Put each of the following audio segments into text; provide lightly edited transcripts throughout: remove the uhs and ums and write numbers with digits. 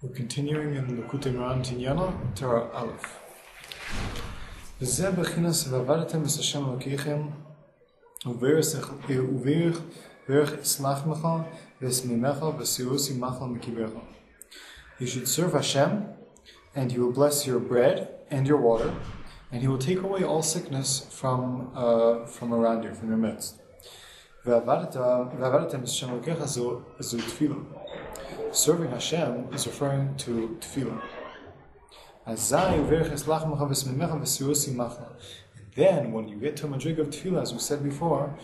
We're continuing in Likutei Moharan Tinyana, Torah Aleph. V'zeh bechinas v'avadatem es Hashem Elokeichem u'verich islachmecha v'esmimecha v'sirusi machal mikibecha. You should serve Hashem, and He will bless your bread and your water, and He will take away all sickness from around you, from your midst. V'avadatem es Hashem Elokeichem zu tefillah. Serving Hashem is referring to tefillah. And then, when you get to a madriga of tefillah, as we said before,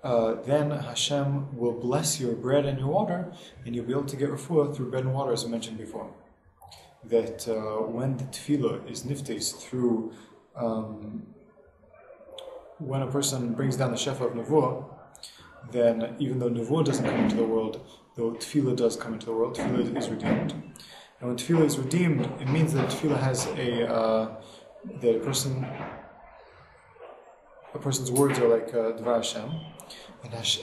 then Hashem will bless your bread and your water, and you'll be able to get refuah through bread and water, as we mentioned before. That when the tefillah is niftes through, when a person brings down the shefa of nevuah, then even though nevuah doesn't come into the world, though tefillah does come into the world, tefillah is redeemed. And when tefillah is redeemed, it means that tefillah has that a person's words are like Dvar Hashem,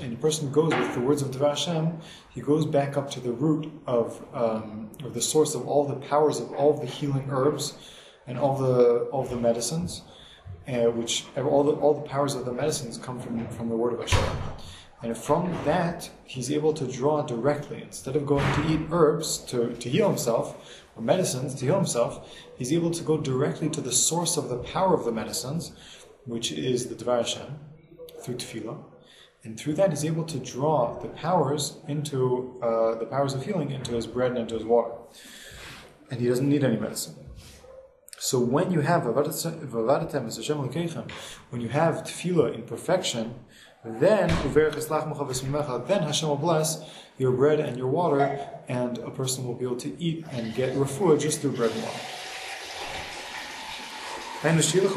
and a person goes with the words of Dvar Hashem, he goes back up to the root of the source of all the powers of all the healing herbs and all the medicines, which all the powers of the medicines come from the word of Hashem. And from that, he's able to draw directly. Instead of going to eat herbs to heal himself, or medicines to heal himself, he's able to go directly to the source of the power of the medicines, which is the Dvar Hashem, through tefillah. And through that, he's able to draw the powers into the powers of healing into his bread and into his water. And he doesn't need any medicine. So when you have V'avadatem es Hashem Elokeichem, when you have tefillah in perfection, then Hashem will bless your bread and your water, and a person will be able to eat and get refuah just through bread and water. Then a person will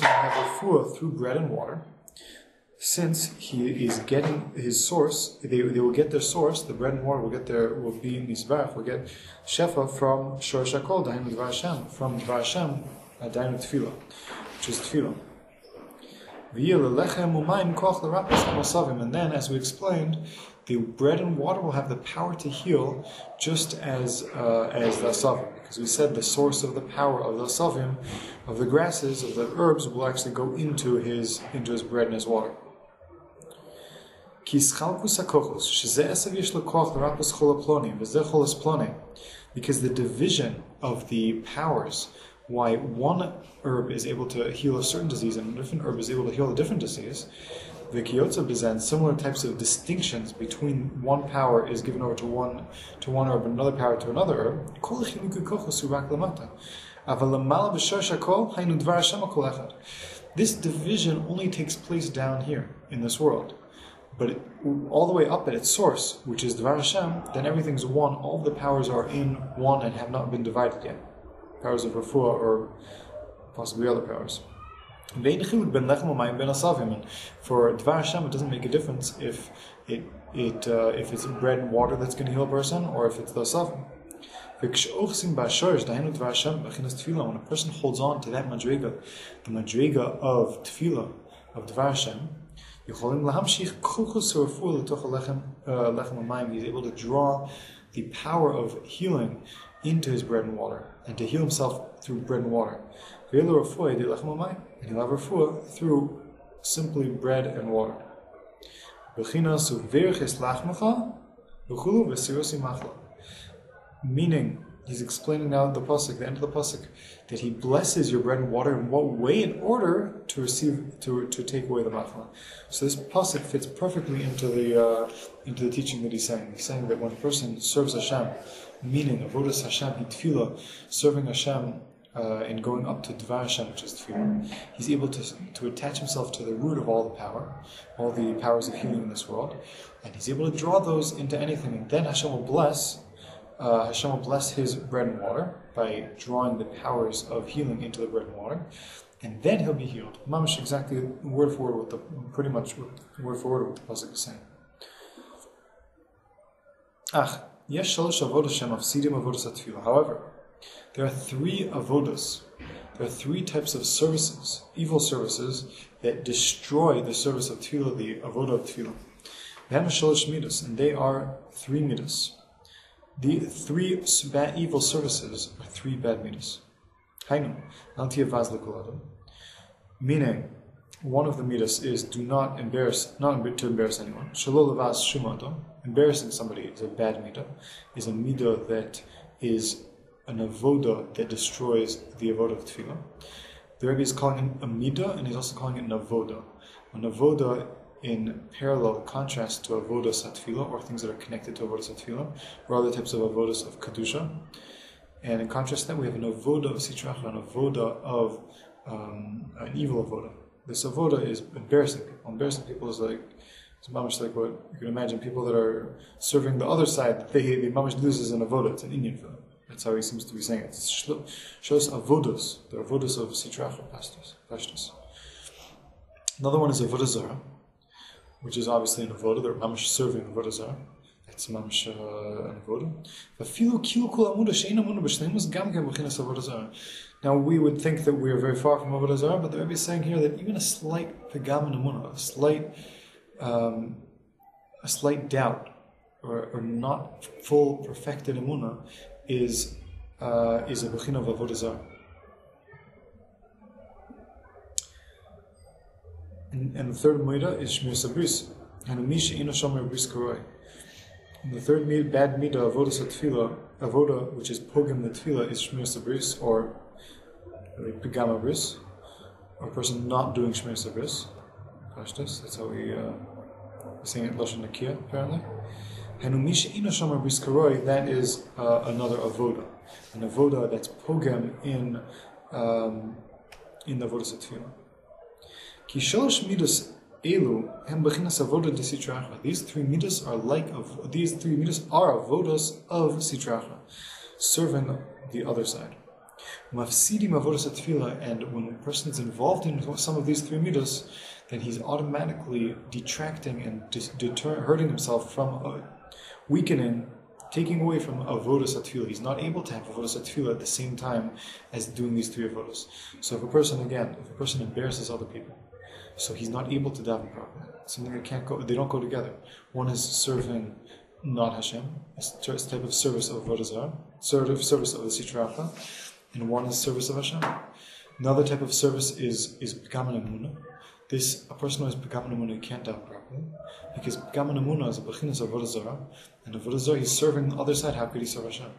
have refuah through bread and water, since he is getting his source. They will get their source. The bread and water will be in Mizbach, will get shefa from Shor Shakol, Dainu Dvar Hashem, from Dvar Hashem, Dainu Tefillah, which is Tefillah. And then, as we explained, the bread and water will have the power to heal, just as the asavim, because we said the source of the power of the asavim, of the grasses, of the herbs, will actually go into his bread and his water. Because the division of the powers, why one herb is able to heal a certain disease and a different herb is able to heal a different disease, the kiyotza bizan, similar types of distinctions between one power is given over to one herb and another power to another herb. This division only takes place down here in this world. But all the way up at its source, which is Dvar Hashem, then everything's one. All the powers are in one and have not been divided yet. Powers of refuah or possibly other powers. For Dvar Hashem, it doesn't make a difference if it's bread and water that's going to heal a person, or if it's the asavim. When a person holds on to that madriga, the madriga of tefillah, of Dvar Hashem, he's able to draw the power of healing into his bread and water, and to heal himself through bread and water. And he'll have refuah through simply bread and water. Meaning, he's explaining now the pasuk, the end of the pasuk, that he blesses your bread and water in what way? In order to take away the machla. So this pasuk fits perfectly into the teaching that he's saying. He's saying that when a person serves Hashem, meaning avodas Hashem, tefillah, serving Hashem, and going up to Dvar Hashem, which is tefillah, he's able to attach himself to the root of all the power, all the powers of healing in this world, and he's able to draw those into anything, and then Hashem will bless his bread and water by drawing the powers of healing into the bread and water, and then he'll be healed. Mamish, exactly word for word what the pasuk is saying. However, there are three avodas. There are three types of services, evil services, that destroy the service of tefillah, the avodah of tefillah. They have shalosh midas, and they are 3 midas. The 3 evil services are 3 bad midas. Hainu, meaning, one of the midas is do not embarrass, not to embarrass anyone. Shalol shumado, embarrassing somebody is a bad midah, is a midah that is an avoda that destroys the avoda of tefillah. The Rebbe is calling it a midah, and he's also calling it an avoda. An avoda in parallel contrast to avodas hatefillah, or things that are connected to avodas hatefillah, or other types of avodas of kedusha. And in contrast to that, we have an avoda of sitracha, an avoda of an evil avoda. This avoda is embarrassing people. Embarrassing people is like, it's mamash like what you can imagine, people that are serving the other side, they mamash do this as an avoda, it's an Indian for them. That's how he seems to be saying it. It shows avodos, the avodos of sitracha, pashtus. Another one is avodah zarah, which is obviously an avoda, they're mamash serving avodah zarah. That's mamash an avoda. Now we would think that we are very far from avodah zarah, but the Rebbe is saying here that even a slight pegam in emunah, a slight doubt, or not full perfected emunah, is a bechina of avodah zarah. And the third midah is shmir sabris, and misha ino shomer bris karoi. And the third bad midah of avodas tefillah, avoda which is pogam the tefillah, is shmir sabris, or pegam bris, or a person not doing shmir sabris. That's how we saying it lashon nakia apparently. And misha ino shomer bris karoi, that is another avoda, an avoda that's pogam in the avodas tefillah. These 3 midas are avodas of sitracha, serving the other side. And when a person is involved in some of these 3 midas, then he's automatically detracting and hurting himself from weakening, taking away from avodas atfila. He's not able to have avodas atfila at the same time as doing these 3 avodas. So if a person embarrasses other people, so he's not able to daven properly. Something that can't go, they don't go together. One is serving not Hashem, a type of service of avodah zarah, service of the sitracha, and one is service of Hashem. Another type of service is pegam emunah. A person who has pegam emunah can't daven properly, because pegam emunah is a bechinas of avodah zarah, and avodah zarah he's serving the other side. How could he serve Hashem?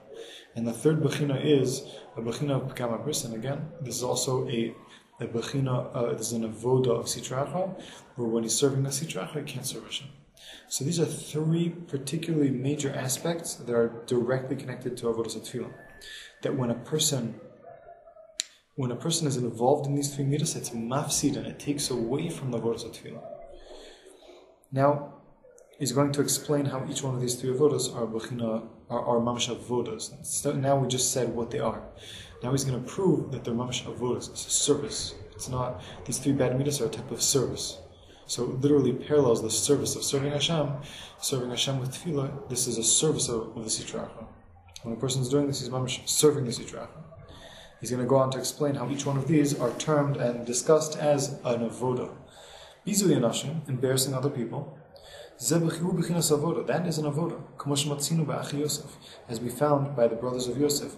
And the third bechina is a bechina of pegam bris, and again, this is also a bechina, there's an avoda of sitracha, where when he's serving the sitracha, he can't serve Hashem. So these are 3 particularly major aspects that are directly connected to avodas tefillah. That when a person is involved in these 3 midas, it's mafsid, and it takes away from the avodas tefillah. Now, he's going to explain how each one of these 3 avodas are mamash avodas. So now we just said what they are. Now he's going to prove that they're mamash avodas. It's a service. It's not, these 3 bad midas are a type of service. So it literally parallels the service of serving Hashem with tefillah. This is a service of the sitracha. When a person is doing this, he's mamash serving the sitracha. He's going to go on to explain how each one of these are termed and discussed as an avoda. Bizu yanashim, embarrassing other people. That is an avoda, as we found by the brothers of Yosef,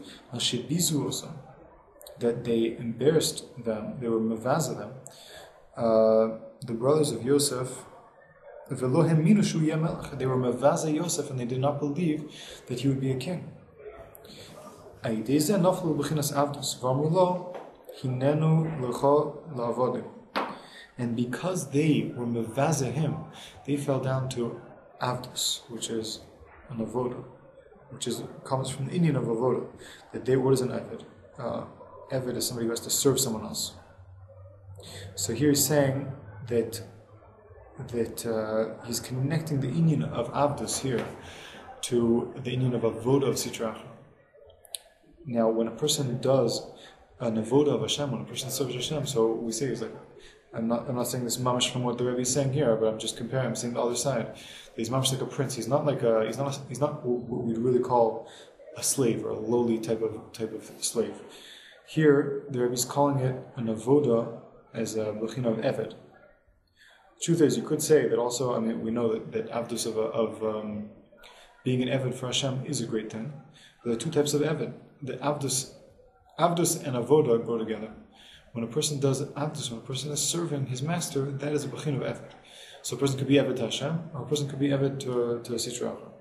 that they embarrassed them, they were mevaza them. The brothers of Yosef, they were mevaza Yosef, and they did not believe that he would be a king. And because they were mevaza him, they fell down to avdus, which is an avoda, comes from the Indian of avoda. What is an eved? Eved is somebody who has to serve someone else. So here he's saying that he's connecting the Indian of avdus here to the Indian of avoda of sitracha. Now, when a person does an avoda of Hashem, when a person serves Hashem, so we say he's like, I'm not saying this mamash from what the Rebbe is saying here, but I'm just comparing. I'm saying the other side. He's mamash like a prince. He's not what we really call a slave, or a lowly type of slave. Here, the Rebbe is calling it an avoda as a bechina of eved. Truth is, you could say that also. I mean, we know that avdus being an eved for Hashem is a great thing. There are two types of eved. The avdus and avoda go together. When a person does avdus, when a person is serving his master, that is a bachin of eved. So a person could be eved to Hashem, or a person could be eved to Sitra Achra.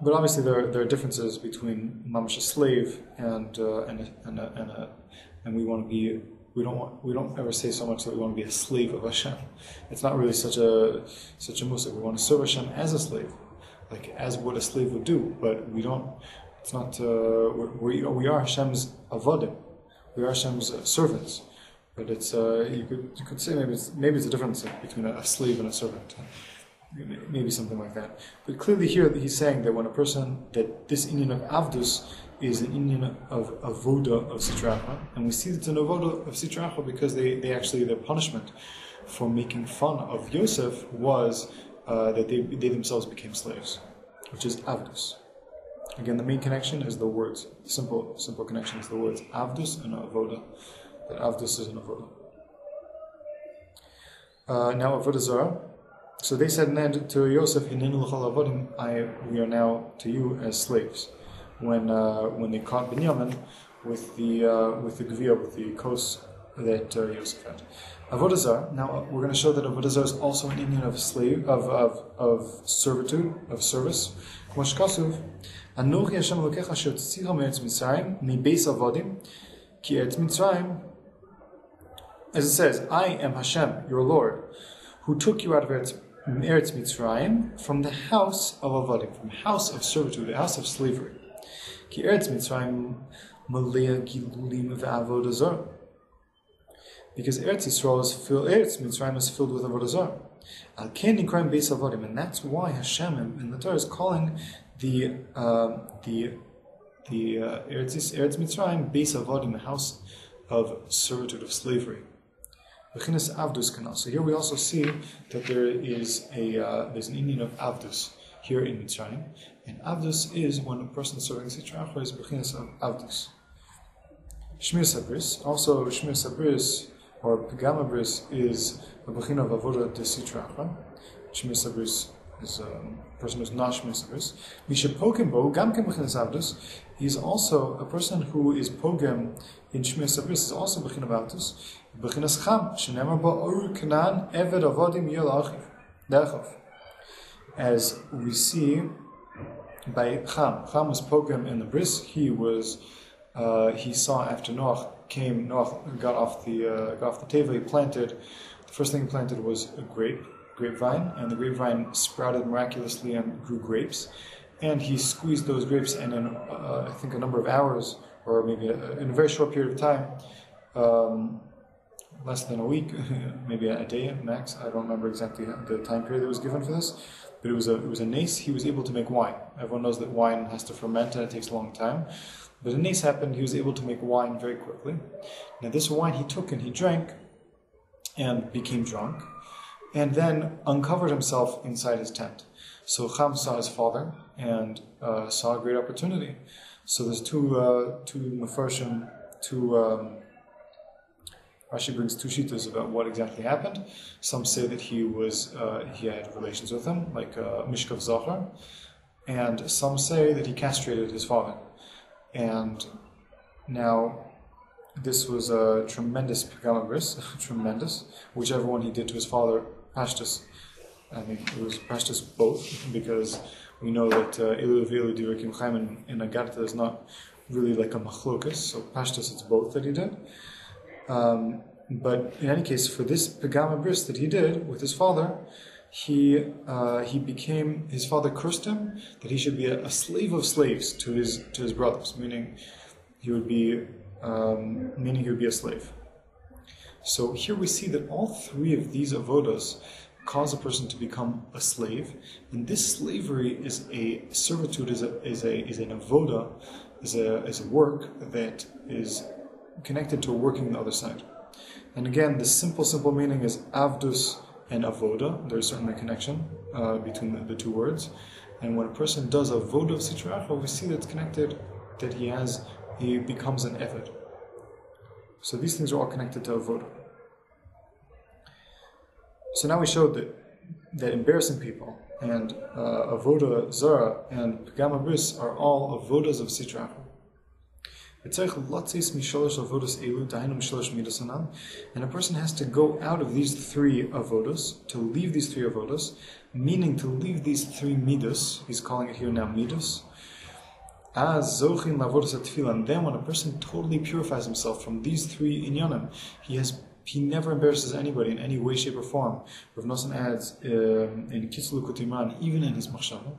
But obviously there are differences between mamash a slave and we want to be. We don't ever say so much that we want to be a slave of Hashem. It's not really such a musik. We want to serve Hashem as a slave, like as what a slave would do. But we don't. It's not. We are Hashem's avodim. We are Hashem's servants. But it's you could say maybe it's a difference between a slave and a servant. Maybe something like that. But clearly here he's saying that when a person, that this inyan of avdus is an inyan of avoda of Sitra Achra, and we see it's an avoda of Sitra Achra because they actually, their punishment for making fun of Yosef was that they themselves became slaves, which is avdus. Again, the main connection is the words. The simple connection is the words avdus and avoda. That avdus is an avoda. Now avodah zarah. So they said to Yosef, we are now to you as slaves. When they caught Binyamin with the gvia, with the kos that Yosef had. Avodah zarah. Now we're going to show that avodah zarah is also an Indian of slave, of servitude, of service. Anochi Hashem Elokecha asher tzitzicha me'eretz Mitzrayim mibeis avodim ki eretz Mitzrayim. As it says, I am Hashem, your Lord, who took you out of Eretz Mitzrayim from the house of avodim, from the house of servitude, the house of slavery. Ki Eretz Mitzrayim malea gilulim ve'avodah zarah. Because Eretz Mitzrayim is filled with avodah zarah. Al ken nikraim beis avodim, and that's why Hashem in the Torah is calling the Eretz Mitzrayim beis avodim, the house of servitude, of slavery. So here we also see that there's an Indian of avdus here in Mitzrayim, and avdus is when a person is serving Sitra Achra is bechinas of avdus. Shmir sabris, also Shmir sabris or pegama bris is a bechin of avodah de Sitra Achra. Shmir sabris is a person who's not Shmir sabris. Misha pogem gam ken bechinas avdus. He's also a person who is pogem in Shmir sabris is also bechin of avdus. Bechinas cham shenemar ba'oru kanan eved avodim yel achiv. As we see by Cham was pogrom in the bris. He saw after Noach got off the teva. He planted. The first thing he planted was a grapevine, and the grapevine sprouted miraculously and grew grapes. And he squeezed those grapes, and in I think a number of hours, or maybe in a very short period of time, less than a week, maybe a day max. I don't remember exactly the time period that was given for this, but it was a nace. He was able to make wine. Everyone knows that wine has to ferment and it takes a long time. But a nace happened. He was able to make wine very quickly. Now this wine he took and he drank, and became drunk, and then uncovered himself inside his tent. So Cham saw his father and saw a great opportunity. So there's two Mefarshim, Rashi brings two shitas about what exactly happened. Some say that he had relations with him, like Mishkav Zachar, and some say that he castrated his father. And now this was a tremendous pegama bris, tremendous. Whichever one he did to his father, Pashtus. I mean, it was Pashtus both, because we know that Elu Velu Dirakim Chaim in Agartha is not really like a machlokas, so Pashtus it's both that he did. But in any case, for this pegama bris that he did with his father, his father cursed him that he should be a slave of slaves to his brothers, meaning he would be a slave. So here we see that all three of these avodas cause a person to become a slave, and this slavery is a servitude, is an avoda, is a work that is connected to working the other side. And again, the simple meaning is avdus and avoda. There's certainly a connection between the two words. And when a person does avoda of Sitra Achra, we see that it's connected, that he becomes an eved. So these things are all connected to avoda. So now we showed that embarrassing people and avoda zara and pagama bris are all avodas of sitra. And a person has to go out of these three avodas, to leave these three avodas, meaning to leave these three midas. He's calling it here now midas. As zochin lavodas atfila, and then when a person totally purifies himself from these three inyanim, he never embarrasses anybody in any way, shape, or form. Rav Nosson adds in Kitzur Kutimran, even in his machshava,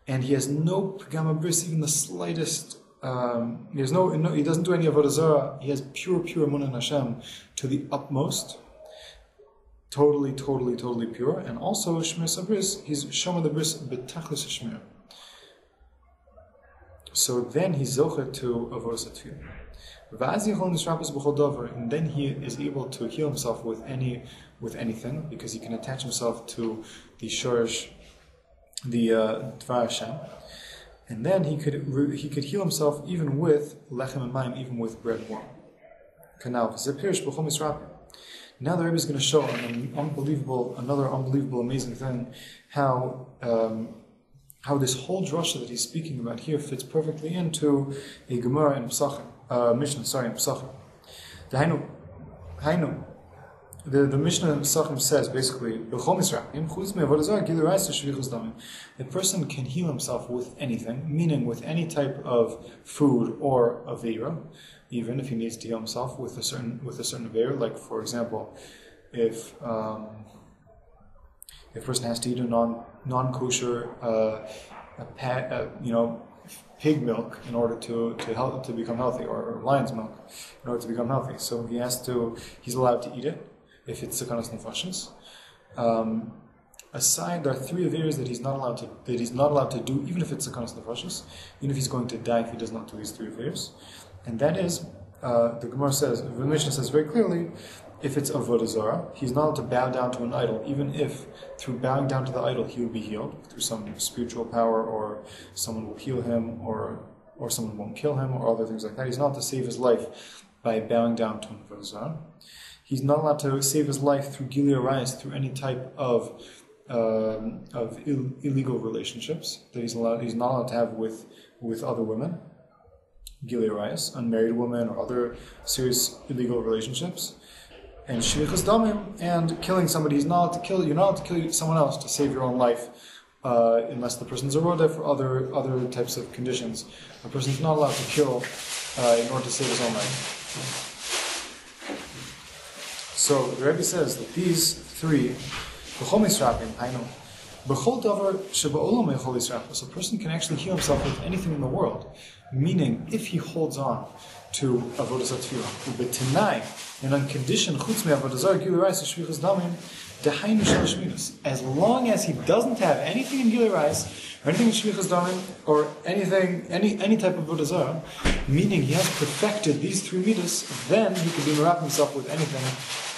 and he has no pagama bris, even the slightest. He doesn't do any avodah zarah. He has pure emunah in Hashem to the utmost, totally pure, and also shmir sabris. He's shomer the bris betachlis shmir. So then he's zocher to avodah satfil. And then he is able to heal himself with anything, because he can attach himself to the shorish, the Dvar Hashem. And then he could heal himself even with lechem and mayim, even with bread and water. Now the Rebbe is going to show another unbelievable, amazing thing, how this whole drasha that he's speaking about here fits perfectly into a Gemara in Pesachim, Mishnah in Pesachim. The Mishnah in Pesachim says basically, a person can heal himself with anything, meaning with any type of food or avera, even if he needs to heal himself with a certain avera. Like for example, if a person has to eat a non-kosher pig milk in order to become healthy, or lion's milk in order to become healthy, so he's allowed to eat it if it's sekanas nefashos. Aside, there are three averas that he's not allowed to do, even if it's sekanas nefashos, even if he's going to die if he does not do these three averas. And that is, the Gemara says, the Mishnah says very clearly, if it's avodah zarah, he's not allowed to bow down to an idol, even if through bowing down to the idol he will be healed through some spiritual power, or someone will heal him, or someone won't kill him, or other things like that. He's not allowed to save his life by bowing down to an avodah zarah. He's not allowed to save his life through gilui arayos, through any type of illegal relationships that he's not allowed to have with other women, gilui arayos, unmarried women, or other serious illegal relationships. And shvichas damim, and killing somebody. You're not allowed to kill someone else to save your own life, unless the person's a roda for other types of conditions. A person's not allowed to kill in order to save his own life. So the Rebbe says that these three, so a person can actually heal himself with anything in the world. Meaning, if he holds on to avodas atfila, and on condition as long as he doesn't have anything in gilui arayos, or anything in shvichas damim, or any type of avodah zarah, meaning he has perfected these three midas, then he can be merap himself with anything.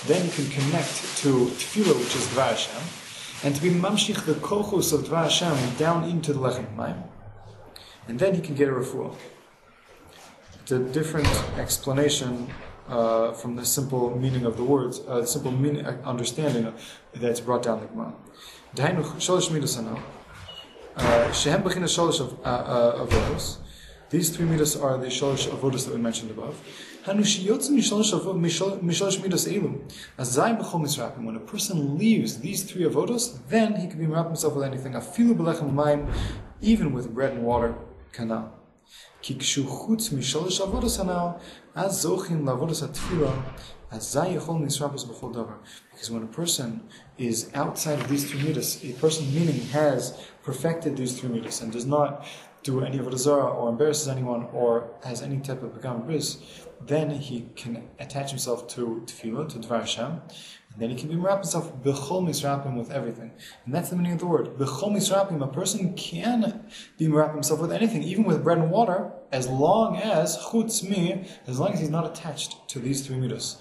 Then he can connect to tefillah, which is Dvar Hashem, and to be mamshich the kochos of Dvar Hashem down into the lechem mayim, and then he can get a refuah. It's a different explanation from the simple meaning of the words, the simple understanding that's brought down the Gemara. Dahainu sholosh midas hanal, shehem b'chinas sholosh avodos. These three midas are the sholosh avodos that we mentioned above. When a person leaves these three avodos, then he can be merap himself with anything. Afilu b'lechem mayim, even with bread and water. Kana. Because when a person is outside of these three midas, a person meaning has perfected these three midas and does not do any avodah zarah or embarrasses anyone or has any type of pagam bris, then he can attach himself to tefillah, to Dvar Hashem, and then he can be merap himself b'chol misrapim with everything. And that's the meaning of the word. B'chol misrapim, a person can be merap himself with anything, even with bread and water, as long as chutz mi, as long as he's not attached to these three midas.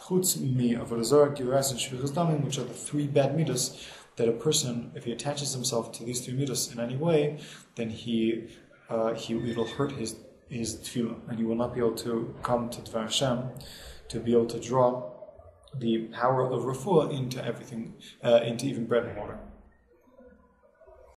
Chutz mi, avodah zarah, gilui arayos, and shvichas damim, which are the three bad midas, that a person, if he attaches himself to these three midas in any way, then it'll hurt his tefillah, and he will not be able to come to Dvar Hashem, to be able to draw the power of refuah into everything, into even bread and water.